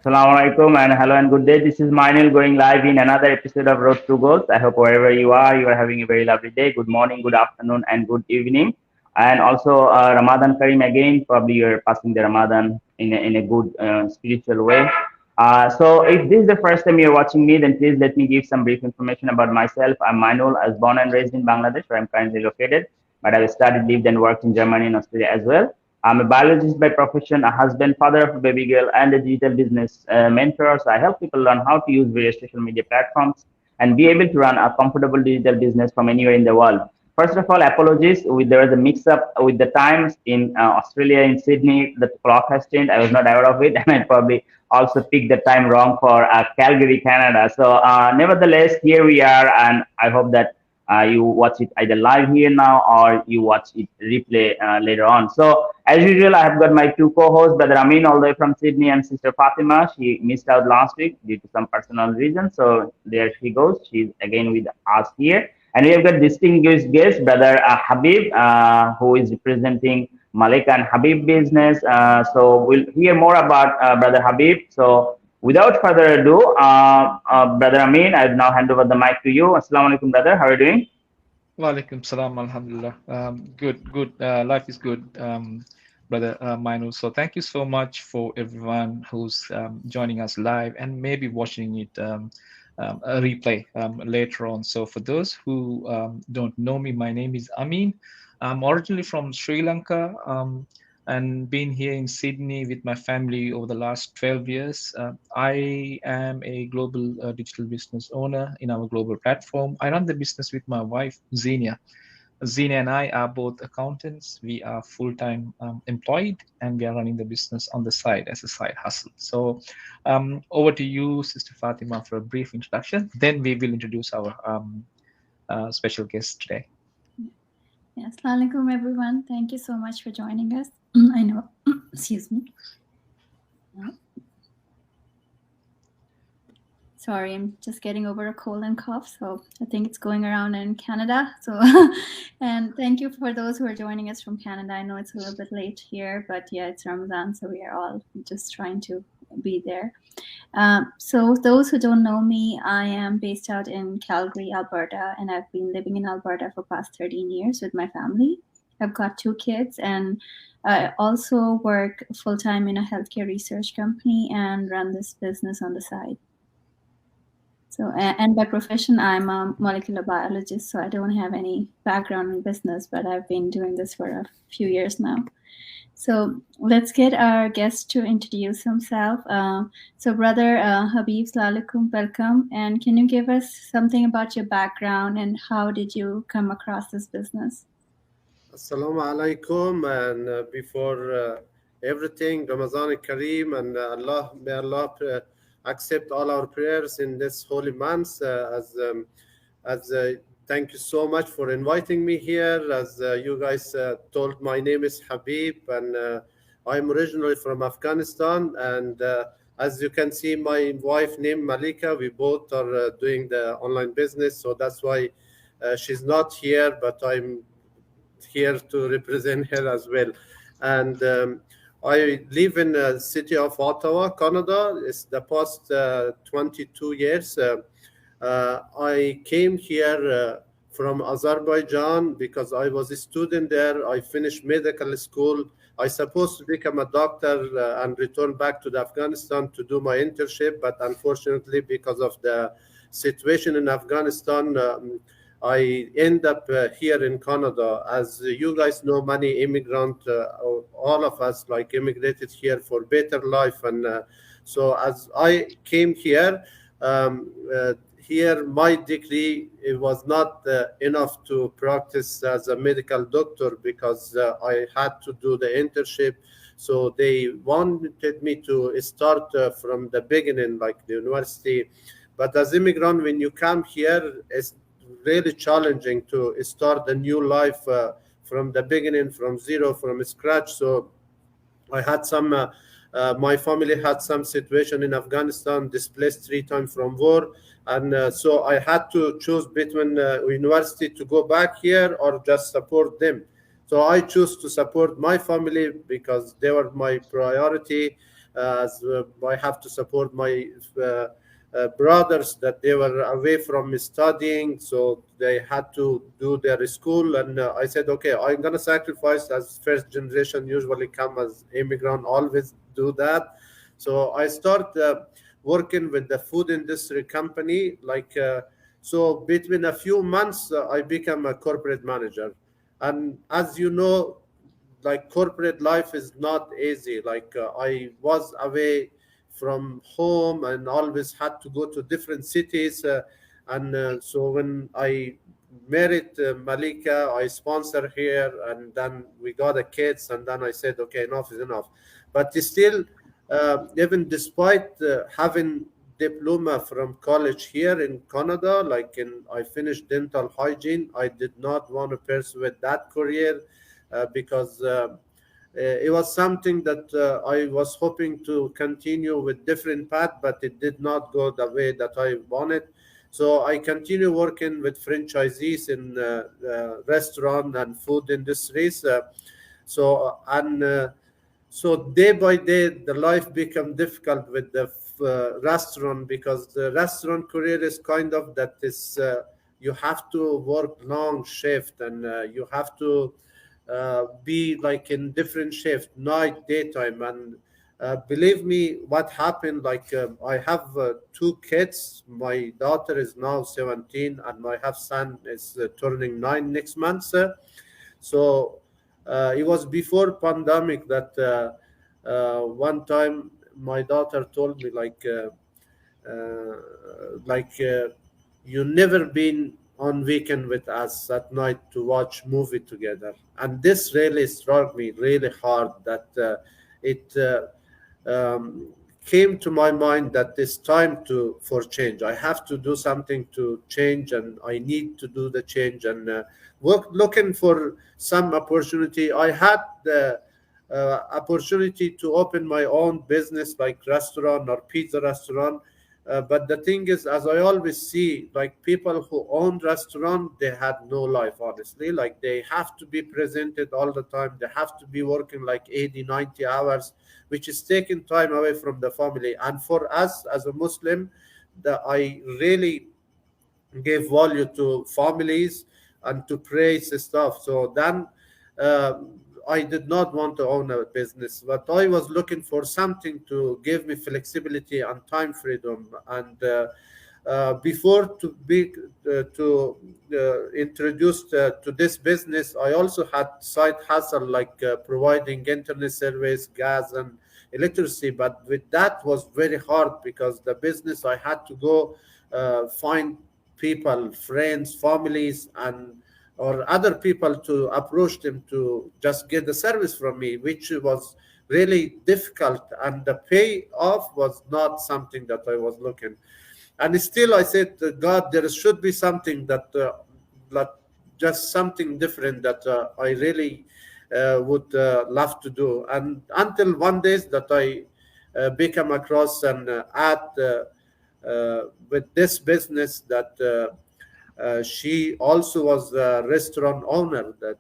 Assalamu alaikum and hello and good day. This is Mainil going live in another episode of Road to Goals. I hope wherever you are having a very lovely day. Good morning, good afternoon, and good evening. And also Ramadan Kareem again. Probably you're passing the Ramadan in a good spiritual way. So if this is the first time you're watching me, then please let me give some brief information about myself. I'm Mainul. I was born and raised in Bangladesh, where I'm currently located, but I've studied, lived, and worked in Germany and Australia as well. I'm a biologist by profession, a husband, father of a baby girl, and a digital business mentor. So I help people learn how to use various social media platforms and be able to run a comfortable digital business from anywhere in the world. First of all, apologies. There was a mix-up with the times in Australia, in Sydney. The clock has changed. I was not aware of it, and I probably also picked the time wrong for Calgary, Canada. So, nevertheless, here we are, and I hope that you watch it either live here now or you watch it replay later on. So as usual, I have got my two co-hosts, Brother Amin all the way from Sydney and Sister Fatima. She missed out last week due to some personal reasons. So there she goes. She's again with us here. And we have got distinguished guest, Brother Habib, who is representing Malika and Habib business. So we'll hear more about Brother Habib. So without further ado, Brother Amin, I now hand over the mic to you. Assalamu alaikum, brother. How are you doing? Walaikum salam, alhamdulillah. Good. Life is good, brother Minu. So thank you so much for everyone who's joining us live and maybe watching it a replay later on. So for those who don't know me, my name is Amin. I'm originally from Sri Lanka. And been here in Sydney with my family over the last 12 years. I am a global digital business owner in our global platform. I run the business with my wife, Xenia. Xenia and I are both accountants. We are full-time employed, and we are running the business on the side as a side hustle. So over to you, Sister Fatima, for a brief introduction. Then we will introduce our special guest today. Yes, Assalamu alaikum, everyone. Thank you so much for joining us. I know, excuse me. Sorry, I'm just getting over a cold and cough, so I think it's going around in Canada. So, and thank you for those who are joining us from Canada. I know it's a little bit late here, but yeah, it's Ramadan, so we are all just trying to be there. So those who don't know me, I am based out in Calgary, Alberta, and I've been living in Alberta for past 13 years with my family. I've got 2 kids, and I also work full-time in a healthcare research company and run this business on the side. So, and by profession, I'm a molecular biologist, so I don't have any background in business, but I've been doing this for a few years now. So let's get our guest to introduce himself. So Brother Habib, Assalamu alaikum, welcome. And can you give us something about your background and how did you come across this business? Assalamu alaikum. And before everything, Ramadan Kareem, and may Allah accept all our prayers in this holy month. Thank you so much for inviting me here. As you guys told, my name is Habib, and I'm originally from Afghanistan. And as you can see, my wife named Malika. We both are doing the online business, so that's why she's not here, but I'm here to represent her as well. And I live in the city of Ottawa, Canada. It's the past 22 years. I came here from Azerbaijan because I was a student there. I finished medical school. I supposed to become a doctor and return back to Afghanistan to do my internship, but unfortunately, because of the situation in Afghanistan, I end up here in Canada. As you guys know, many immigrants, all of us like immigrated here for better life. And so as I came here, here my degree, it was not enough to practice as a medical doctor because I had to do the internship. So they wanted me to start from the beginning, like the university. But as immigrant, when you come here, it's really challenging to start a new life from the beginning, from zero, from scratch. So I had some, my family had some situation in Afghanistan, displaced 3 times from war. And so I had to choose between university to go back here or just support them. So I chose to support my family because they were my priority. as I have to support my brothers that they were away from studying, so they had to do their school. And I said, okay, I'm gonna sacrifice, as first generation usually come as immigrant, always do that. So I start working with the food industry company. So between a few months, I became a corporate manager. And as you know, like corporate life is not easy. I was away from home and always had to go to different cities. So when I married Malika, I sponsor here, and then we got a kids, and then I said, okay, enough is enough. But still, even despite having diploma from college here in Canada, I finished dental hygiene, I did not want to pursue that career because it was something that I was hoping to continue with different path, but it did not go the way that I wanted. So I continue working with franchisees in restaurant and food industries. So day by day, the life become difficult with the restaurant, because the restaurant career is kind of that is you have to work long shift, and you have to be like in different shift, night, daytime. And believe me, what happened, I have two kids. My daughter is now 17, and my half son is turning 9 next month. So it was before pandemic that one time my daughter told me uh, you never been on weekend with us at night to watch movie together. And this really struck me really hard, that it came to my mind that it's time for change. I have to do something to change, and I need to do the change, and looking for some opportunity. I had the opportunity to open my own business, like restaurant or pizza restaurant. But the thing is, as I always see, like people who own restaurant, they had no life, honestly. Like they have to be presented all the time. They have to be working like 80, 90 hours, which is taking time away from the family. And for us as a Muslim, I really gave value to families and to praise stuff. So then uh, I did not want to own a business, but I was looking for something to give me flexibility and time freedom. And before to be introduced to this business, I also had side hustle, providing internet service, gas, and electricity. But with that was very hard, because the business I had to go find people, friends, families, and or other people to approach them to just get the service from me, which was really difficult, and the payoff was not something that I was looking. And still I said, God, there should be something that like just something different that I really would love to do. And until one day that I became across an ad with this business, that she also was a restaurant owner, that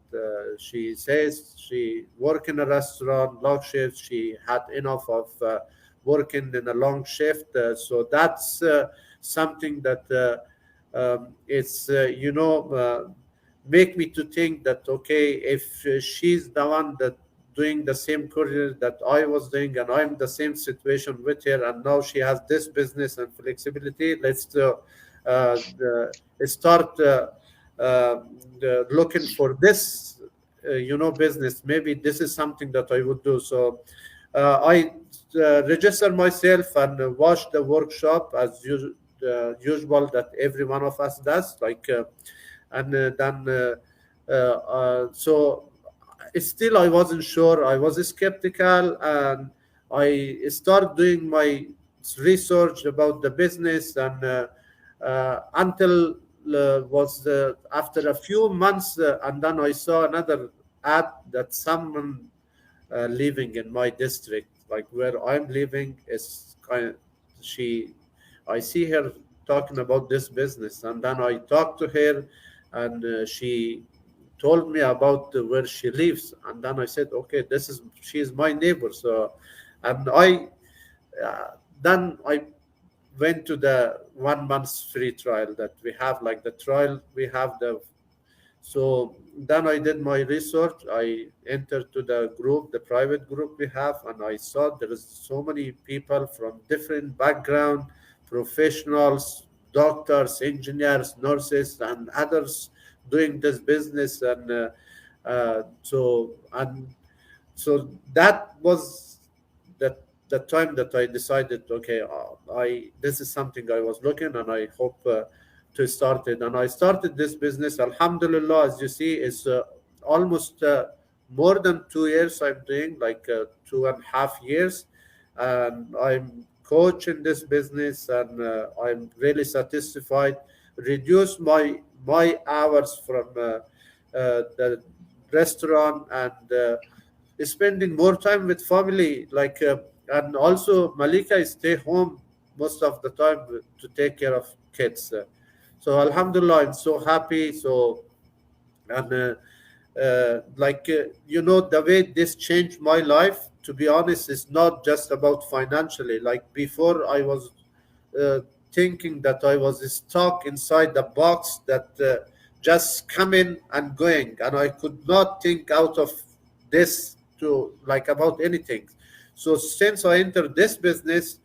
she says she worked in a restaurant, long shift. She had enough of working in a long shift. So that's something that it's, make me to think that, okay, if she's the one that doing the same career that I was doing, and I'm the same situation with her, and now she has this business and flexibility, let's start looking for this, business. Maybe this is something that I would do. So I registered myself and watched the workshop as usual that every one of us does. So still I wasn't sure. I was skeptical, and I started doing my research about the business, and until was after a few months, and then I saw another ad that someone living in my district, like where I'm living, is I see her talking about this business, and then I talked to her, and she told me about where she lives, and then I said, okay, she's my neighbor. So, and I then I went to the 1 month free trial that we have, like the trial we have the. So then I did my research. I entered to the group, the private group we have, and I saw there is so many people from different background, professionals, doctors, engineers, nurses, and others doing this business. And so that was the time that I decided, okay, I this is something I was looking, and I hope to start it. And I started this business. Alhamdulillah, as you see, it's almost more than 2 years I'm doing, like 2.5 years, and I'm coach in this business, and I'm really satisfied. Reduce my hours from the restaurant, and spending more time with family, like and also Malika stay home most of the time to take care of kids. So Alhamdulillah, I'm so happy. So, and the way this changed my life, to be honest, is not just about financially. Like before, I was thinking that I was stuck inside the box that just coming and going, and I could not think out of this to like about anything. So since I entered this business,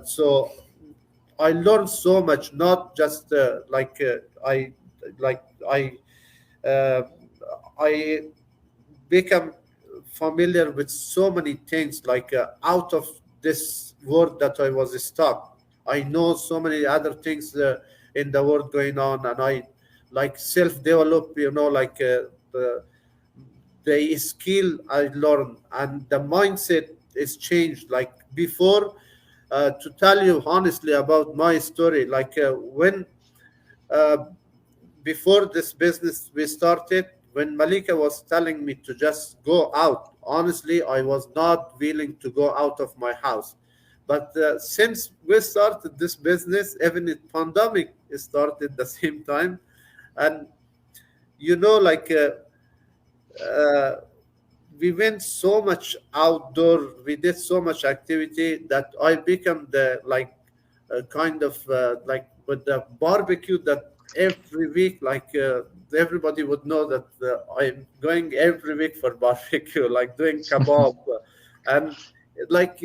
so I learned so much. Not just like uh, I become familiar with so many things, like out of this world that I was stuck. I know so many other things in the world going on, and I like self-develop, like the skill I learned, and the mindset is changed. Like before, to tell you honestly about my story, like when uh, before this business we started, when Malika was telling me to just go out, honestly, I was not willing to go out of my house. But since we started this business, even the pandemic started the same time, and like we went so much outdoor, we did so much activity that I become the like kind of like with the barbecue, that every week, like everybody would know that I'm going every week for barbecue, like doing kebab. And like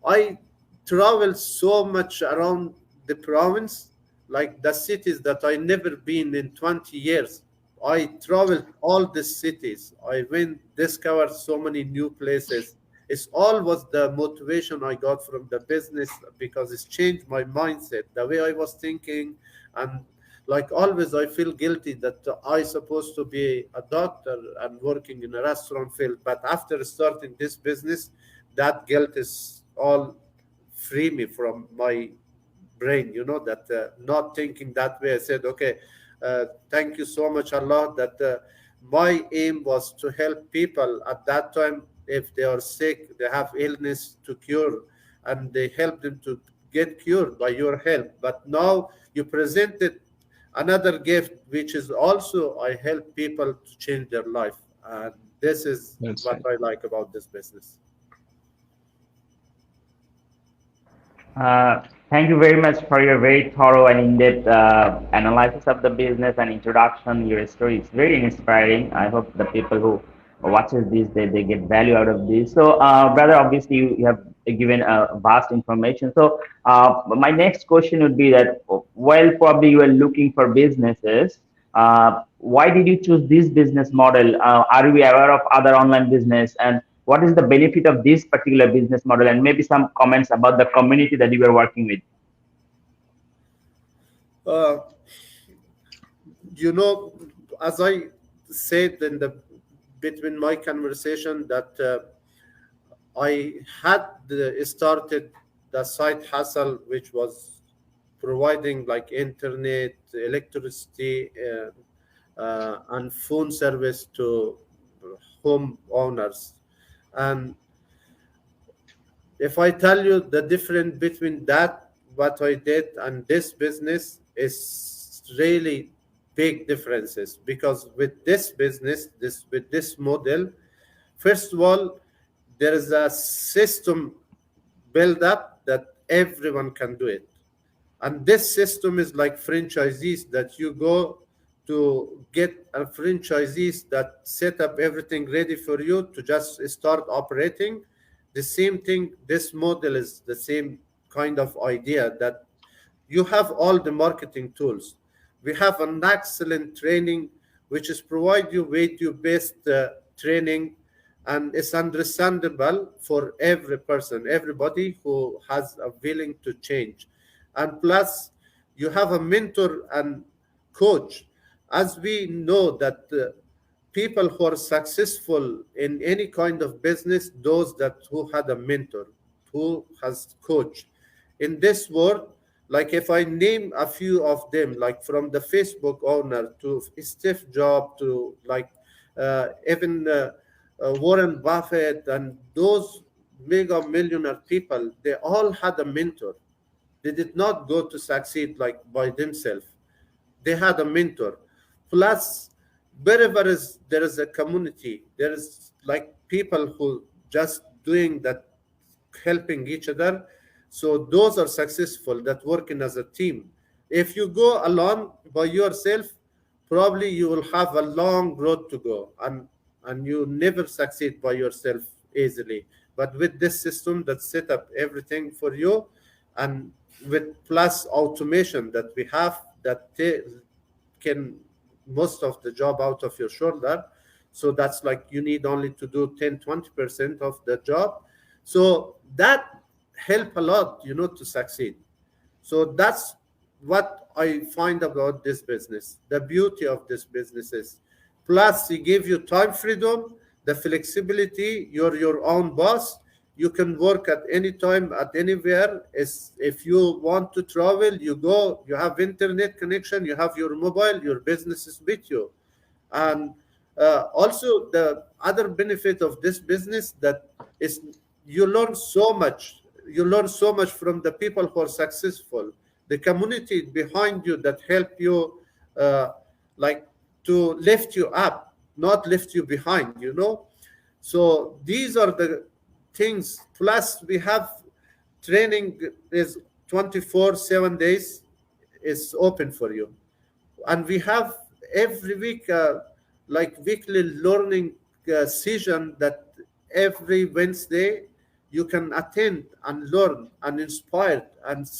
I travel so much around the province, like the cities that I never been in 20 years. I traveled all the cities. I went discovered so many new places. It's all was the motivation I got from the business, because it's changed my mindset, the way I was thinking. And like always, I feel guilty that I supposed to be a doctor and working in a restaurant field. But after starting this business, that guilt is all free me from my brain, that not thinking that way. I said, okay, thank you so much, Allah, that my aim was to help people at that time. If they are sick, they have illness, to cure, and they help them to get cured by your help. But now you presented another gift, which is also I help people to change their life. And this is That's what right. I like about this business. Thank you very much for your very thorough and in-depth analysis of the business and introduction. Your story is very inspiring. I hope the people who watches this, they get value out of this. So, brother, obviously you have given vast information. So, my next question would be that while probably you are looking for businesses, why did you choose this business model? Are you aware of other online business, and what is the benefit of this particular business model, and maybe some comments about the community that you were working with? Uh, as I said in the between my conversation, that I had started the side hustle, which was providing like internet, electricity, and phone service to home owners. And if I tell you the difference between that, what I did, and this business, is really big differences. Because with this business, this model, first of all, there is a system build up that everyone can do it. And this system is like franchisees that you go to get a franchisees that set up everything ready for you to just start operating. The same thing, this model is the same kind of idea that you have all the marketing tools. We have an excellent training, which is provide you value-based training, and it's understandable for every person, everybody who has a willing to change. And plus, you have a mentor and coach. As we know that people who are successful in any kind of business, those that who had a mentor, who has coach. In this world, like if I name a few of them, like from the Facebook owner to Steve Jobs to like even Warren Buffett and those mega millionaire people, they all had a mentor. They did not go to succeed like by themselves. They had a mentor. Plus, wherever there is a community, there is like people who just doing that, helping each other. So those are successful that working as a team. If you go alone by yourself, probably you will have a long road to go, and you never succeed by yourself easily. But with this system that set up everything for you, and with plus automation that we have that can most of the job out of your shoulder, so that's like you need only to do 10-20% of the job, so that help a lot, to succeed. So that's what I find about this business. The beauty of this business is, plus it give you time freedom, the flexibility. You're your own boss. You can work at any time, at anywhere. If you want to travel, you go. You have internet connection. You have your mobile. Your business is with you. And also the other benefit of this business that is you learn so much. You learn so much from the people who are successful, the community behind you that help you, like to lift you up, not lift you behind. So these are the things. Plus, we have training is 24, 7 days is open for you, and we have every week, like weekly learning session that every Wednesday you can attend and learn and inspire and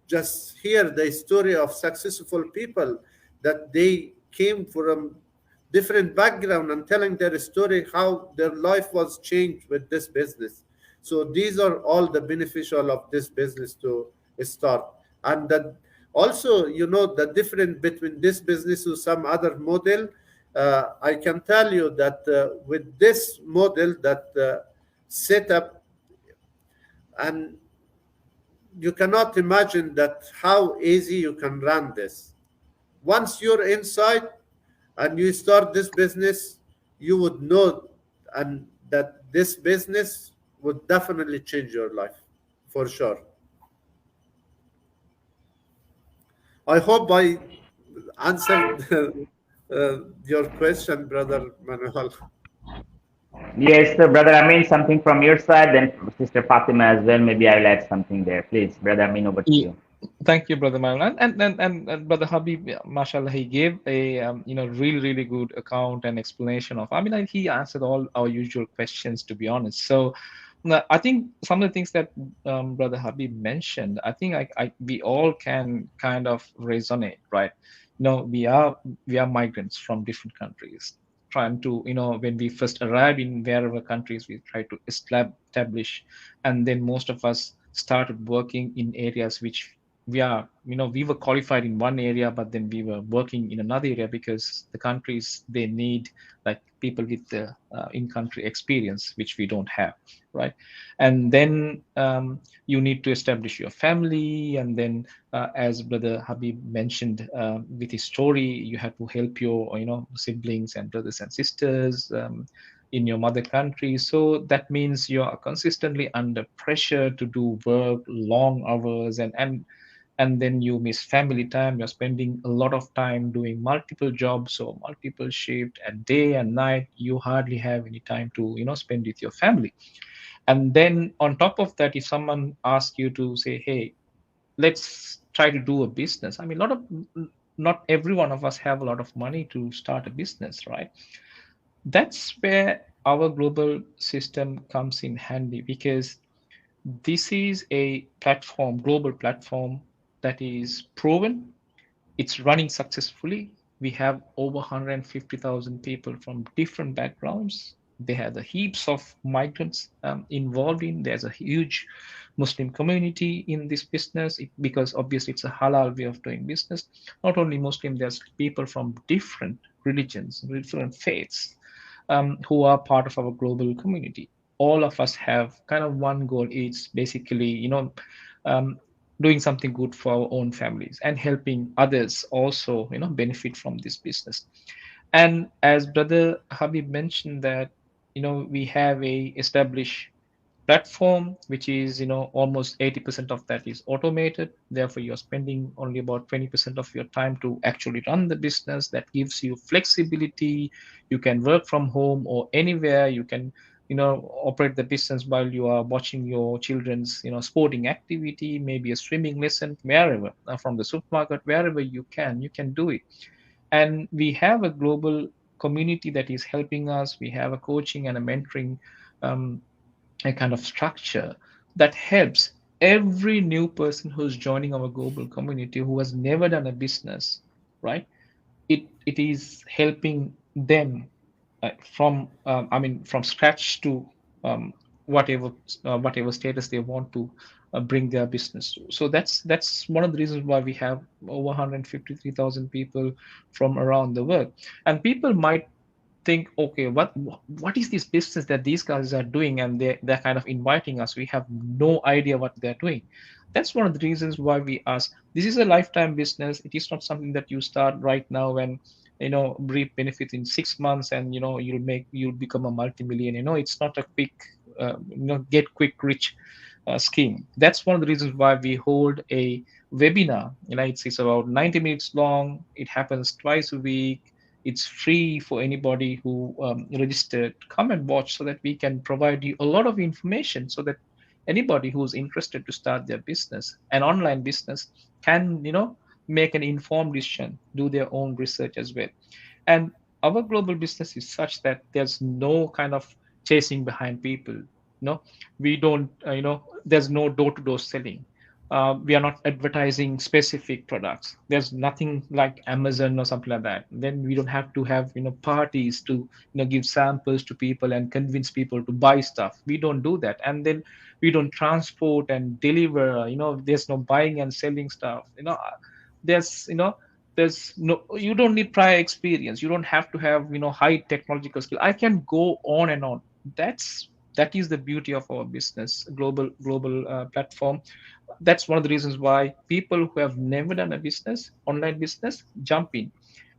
just hear the story of successful people that they came from different background and telling their story, how their life was changed with this business. So these are all the beneficial of this business to start. And that also, the difference between this business to some other model, I can tell you that with this model that set up, and you cannot imagine that how easy you can run this. Once you're inside and you start this business, you would know and that this business would definitely change your life for sure. I hope I answered your question, Brother Manuel. Yes, so Brother Amin, something from your side, then Sister Fatima as well. Maybe I'll add something there. Please, Brother Amin, over to you. Thank you, Brother Manuel. And Brother Habib, mashallah, he gave a really good account and explanation of. I mean, he answered all our usual questions, to be honest. So I think some of the things that Brother Habib mentioned, I think we all can kind of resonate, right? We are migrants from different countries, trying to, when we first arrive in wherever countries, we try to establish, and then most of us started working in areas which we were qualified in one area, but then we were working in another area because the countries, they need like people with the in-country experience, which we don't have, right? And then you need to establish your family, and then as Brother Habib mentioned with his story, you have to help your siblings and brothers and sisters in your mother country. So that means you are consistently under pressure to do work, long hours, and then you miss family time. You're spending a lot of time doing multiple jobs or multiple shifts, and day and night you hardly have any time to spend with your family. And then on top of that, if someone asks you to say, hey, let's try to do a business. I mean, not every one of us have a lot of money to start a business, right? That's where our global system comes in handy, because this is a platform, global platform, that is proven. It's running successfully. We have over 150,000 people from different backgrounds. They have the heaps of migrants involved in. There's a huge Muslim community in this business because obviously it's a halal way of doing business. Not only Muslim, there's people from different religions, different faiths, who are part of our global community. All of us have kind of one goal. It's basically, um, doing something good for our own families and helping others also, benefit from this business. And as Brother Habib mentioned that, we have a established platform, which is, almost 80% of that is automated. Therefore, you're spending only about 20% of your time to actually run the business. That gives you flexibility. You can work from home or anywhere. You can, operate the business while you are watching your children's, sporting activity, maybe a swimming lesson, wherever, from the supermarket, wherever you can do it. And we have a global community that is helping us. We have a coaching and a mentoring, um, a kind of structure that helps every new person who's joining our global community who has never done a business, right? It is helping them, from scratch to, um, whatever status they want to bring their business to. So that's one of the reasons why we have over 153,000 people from around the world. And people might think, okay, what is this business that these guys are doing, and they're kind of inviting us. We have no idea what they're doing. That's one of the reasons why we ask. This is a lifetime business. It is not something that you start right now and reap benefits in 6 months and you'll become a multi-million. It's not a quick get quick rich scheme. That's one of the reasons why we hold a webinar. It's about 90 minutes long. It happens twice a week. It's free for anybody who registered. Come and watch so that we can provide you a lot of information so that anybody who's interested to start their business, an online business, can make an informed decision, do their own research as well. And our global business is such that there's no kind of chasing behind people. We don't, there's no door-to-door selling. We are not advertising specific products. There's nothing like Amazon or something like that. Then we don't have to have parties to give samples to people and convince people to buy stuff. We don't do that. And then we don't transport and deliver. There's no buying and selling stuff. There's there's no, you don't need prior experience. You don't have to have high technological skill. I can go on and on. That is the beauty of our business, global platform. That's one of the reasons why people who have never done a business, online business, jump in.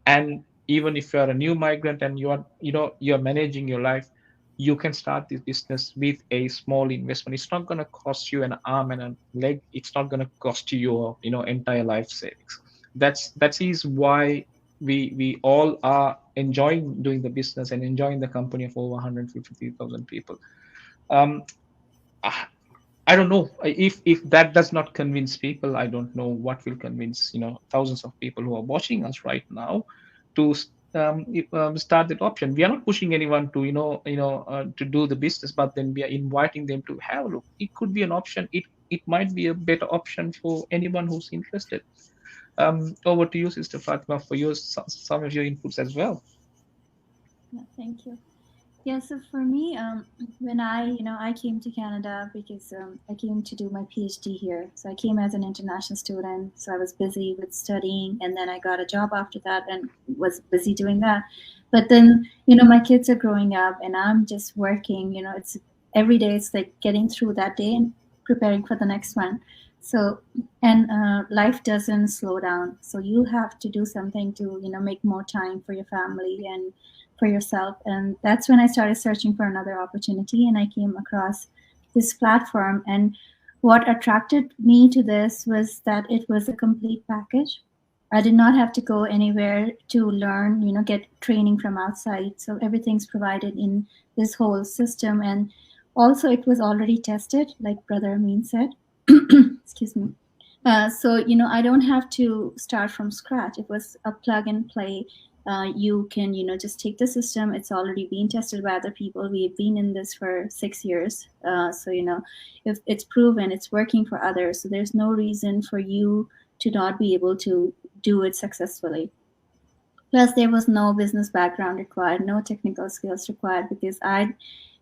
And even if you're a new migrant and you're managing your life, you can start this business with a small investment. It's not going to cost you an arm and a leg. It's not going to cost you your entire life savings. That is why we all are enjoying doing the business and enjoying the company of over 153,000 people. I don't know if that does not convince people. I don't know what will convince thousands of people who are watching us right now to start that option. We are not pushing anyone to to do the business, but then we are inviting them to have a look. It could be an option. It might be a better option for anyone who's interested. Over to you, Sister Fatima, for some of your inputs as well. Yeah, thank you. Yeah, so for me, when I came to Canada because I came to do my PhD here. So I came as an international student. So I was busy with studying, and then I got a job after that and was busy doing that. But then, my kids are growing up and I'm just working, it's every day, it's like getting through that day and preparing for the next one. So, and life doesn't slow down. So you have to do something to, make more time for your family and for yourself. And that's when I started searching for another opportunity, and I came across this platform. And what attracted me to this was that it was a complete package. I did not have to go anywhere to learn, get training from outside. So everything's provided in this whole system. And Also, it was already tested, like Brother Amin said. Excuse me. So, I don't have to start from scratch. It was a plug and play. You can, just take the system. It's already been tested by other people. We've been in this for 6 years. So, if it's proven, it's working for others. So there's no reason for you to not be able to do it successfully. Plus, there was no business background required, no technical skills required, because I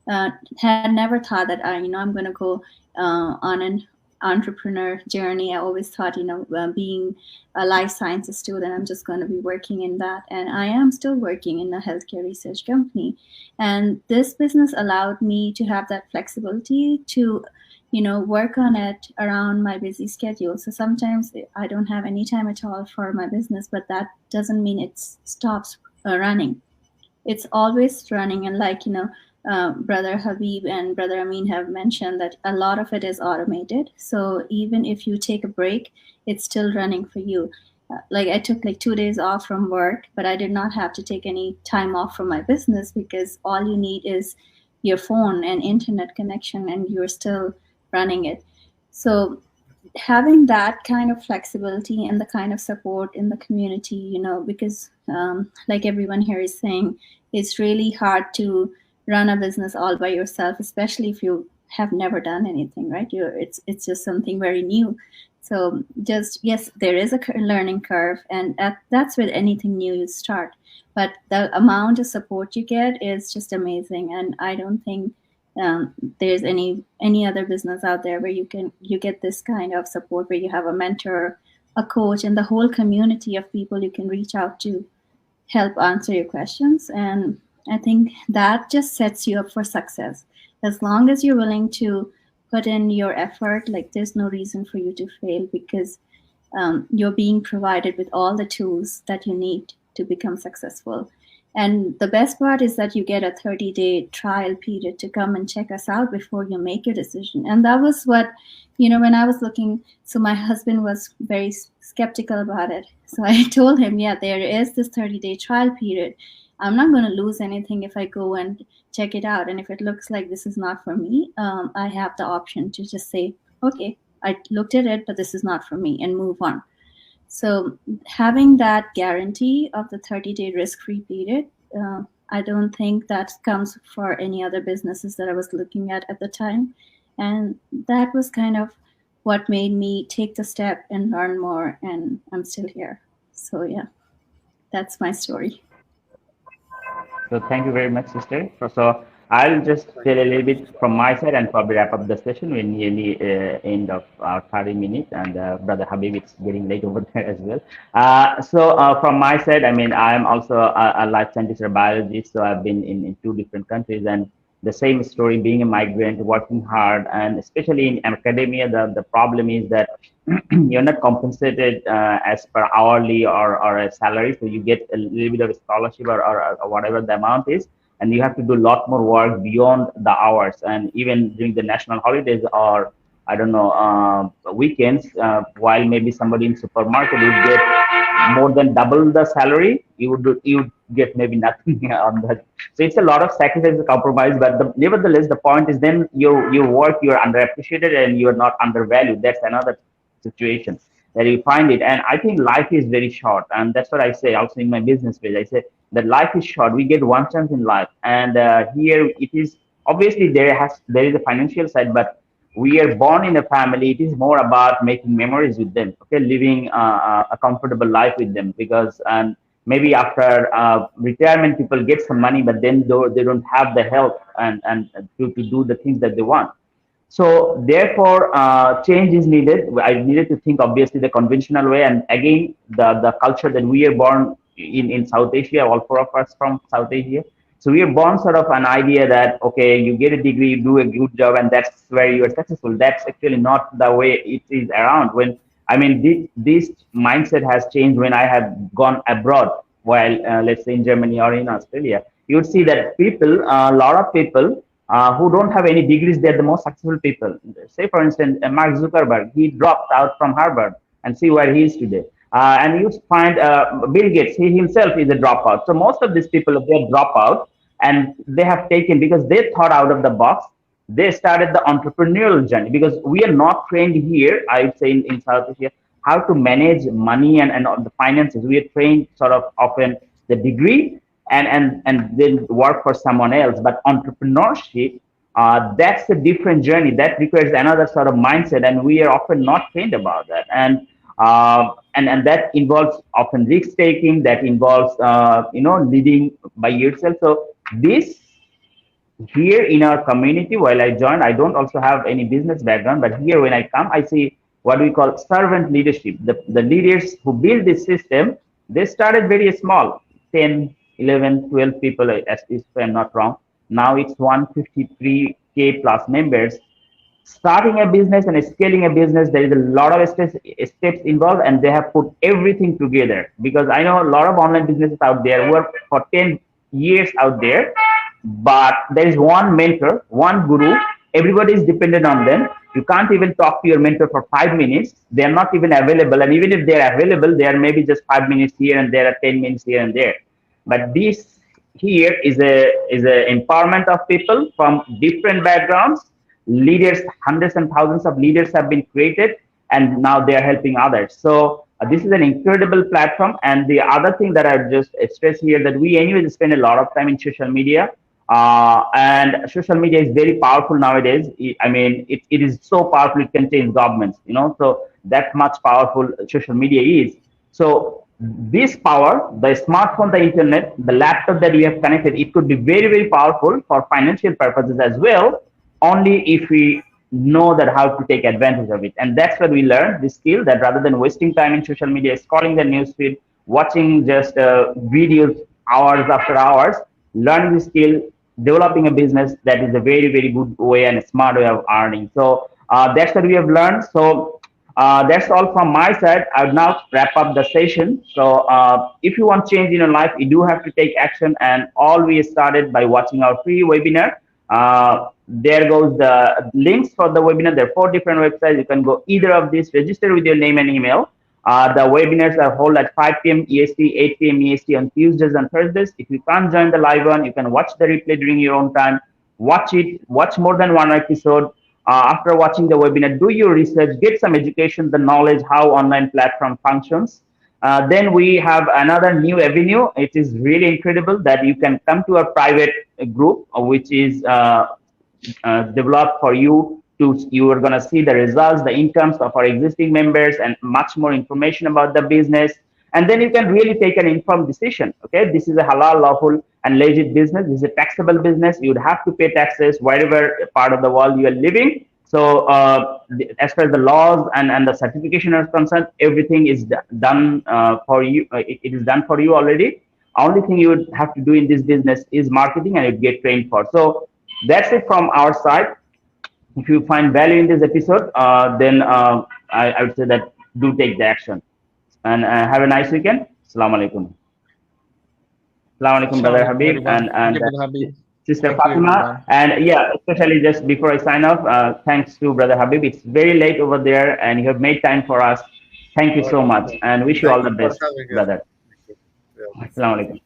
had never thought that I'm going to go on an entrepreneur journey. I always thought, being a life sciences student, I'm just going to be working in that. And I am still working in a healthcare research company. And this business allowed me to have that flexibility to, work on it around my busy schedule. So sometimes I don't have any time at all for my business, but that doesn't mean it stops running. It's always running. And like, Brother Habib and Brother Amin have mentioned that a lot of it is automated. So even if you take a break, it's still running for you. Like I took like 2 days off from work, but I did not have to take any time off from my business, because all you need is your phone and internet connection and you're still running it. So having that kind of flexibility and the kind of support in the community, because like everyone here is saying, it's really hard to run a business all by yourself, especially if you have never done anything, right? It's just something very new. So yes, there is a learning curve, and that's with anything new you start. But the amount of support you get is just amazing, and I don't think there's any other business out there where you get this kind of support, where you have a mentor, a coach, and the whole community of people you can reach out to help answer your questions. And I think that just sets you up for success. As long as you're willing to put in your effort, like there's no reason for you to fail, because you're being provided with all the tools that you need to become successful. And the best part is that you get a 30-day trial period to come and check us out before you make your decision. And that was what, when I was looking, so my husband was very skeptical about it. So I told him, yeah, there is this 30-day trial period. I'm not going to lose anything if I go and check it out. And if it looks like this is not for me, I have the option to just say, okay, I looked at it, but this is not for me, and move on. So having that guarantee of the 30-day risk-free period, I don't think that comes for any other businesses that I was looking at the time. And that was kind of what made me take the step and learn more, and I'm still here. So yeah, that's my story. So thank you very much, sister. So I'll just tell a little bit from my side and probably wrap up the session. We're nearly end of our 30 minutes, and Brother Habib, it's getting late over there as well. So from my side, I mean, I'm also a life scientist or biologist, so I've been in 2 different countries, and the same story, being a migrant, working hard, and especially in academia, the problem is that you're not compensated as per hourly or a salary, so you get a little bit of a scholarship or whatever the amount is, and you have to do a lot more work beyond the hours. And even during the national holidays or I don't know weekends, while maybe somebody in supermarket would get more than double the salary, you would get maybe nothing on that. So it's a lot of sacrifice and compromise, but nevertheless the point is then your work, you're underappreciated and you're not undervalued. That's another situation that you find it. And I think life is very short, and that's what I say also in my business page. I say that life is short. We get one chance in life, and here it is obviously there is a financial side, but we are born in a family. It is more about making memories with them, okay, living a comfortable life with them, because and maybe after retirement people get some money, but then they don't have the help and to do the things that they want. So therefore, change is needed. I needed to think obviously the conventional way, and again the culture that we are born in South Asia, all 4 of us from South Asia. So we are born sort of an idea that, okay, you get a degree, you do a good job, and that's where you are successful. That's actually not the way it is around. When I mean, this mindset has changed when I have gone abroad, while let's say in Germany or in Australia. You would see that people, a lot of people who don't have any degrees, they're the most successful people. Say, for instance, Mark Zuckerberg, he dropped out from Harvard, and see where he is today. And you find Bill Gates, he himself is a dropout. So most of these people, they're dropout, and they have taken, because they thought out of the box. they started the entrepreneurial journey, because we are not trained here, I would say in South Asia, how to manage money and the finances. We are trained sort of often the degree and then work for someone else. But entrepreneurship, that's a different journey. That requires another sort of mindset, and we are often not trained about that. And that involves often risk taking. That involves leading by yourself. So this here in our community, while I joined, I don't also have any business background, but here when I come, I see what we call servant leadership. The leaders who build this system, they started very small, 10, 11, 12 people, if I'm not wrong. Now it's 153K plus members. Starting a business and scaling a business, there is a lot of steps involved, and they have put everything together. Because I know a lot of online businesses out there work for 10 years out there, but there is one mentor, one guru. Everybody is dependent on them. You can't even talk to your mentor for 5 minutes. They are not even available. And even if they are available, they are maybe just 5 minutes here and there, 10 minutes here and there. But this here is a empowerment of people from different backgrounds. Leaders, hundreds and thousands of leaders have been created, and now they are helping others. So this is an incredible platform. And the other thing that I would just stress here, that we anyway spend a lot of time in social media. And social media is very powerful nowadays. I mean, it is so powerful, it can change governments, so that much powerful social media is. So this power, the smartphone, the internet, the laptop that we have connected, it could be very, very powerful for financial purposes as well, only if we know that how to take advantage of it. And that's what we learned, this skill, that rather than wasting time in social media, scrolling the newsfeed, watching just videos hours after hours, learning the skill, developing a business, that is a very, very good way and a smart way of earning. So that's what we have learned. So that's all from my side. I'll now wrap up the session. So if you want change in your life, you do have to take action, and all we started by watching our free webinar. There goes the links for the webinar. There are 4 different websites. You can go either of these, register with your name and email. The webinars are held at 5 p.m. EST, 8 p.m. EST on Tuesdays and Thursdays. If you can't join the live one, you can watch the replay during your own time. Watch it, watch more than one episode. After watching the webinar, do your research, get some education, the knowledge, how online platform functions. Then we have another new avenue. It is really incredible that you can come to a private group, which is developed for you. You are going to see the results, the incomes of our existing members, and much more information about the business. And then you can really take an informed decision. Okay, this is a halal, lawful, and legit business. This is a taxable business. You would have to pay taxes wherever part of the world you are living. So as far as the laws and the certification are concerned, everything is done for you. It is done for you already. Only thing you would have to do in this business is marketing, and you get trained for. So that's it from our side. If you find value in this episode, then I would say that do take the action. And have a nice weekend. Assalamu alaikum. Assalamu alaikum, Brother Habib and Sister Fatima. And yeah, especially just before I sign off, thanks to Brother Habib. It's very late over there, and you have made time for us. Thank you so much, and wish you all the best, brother. Assalamu alaikum.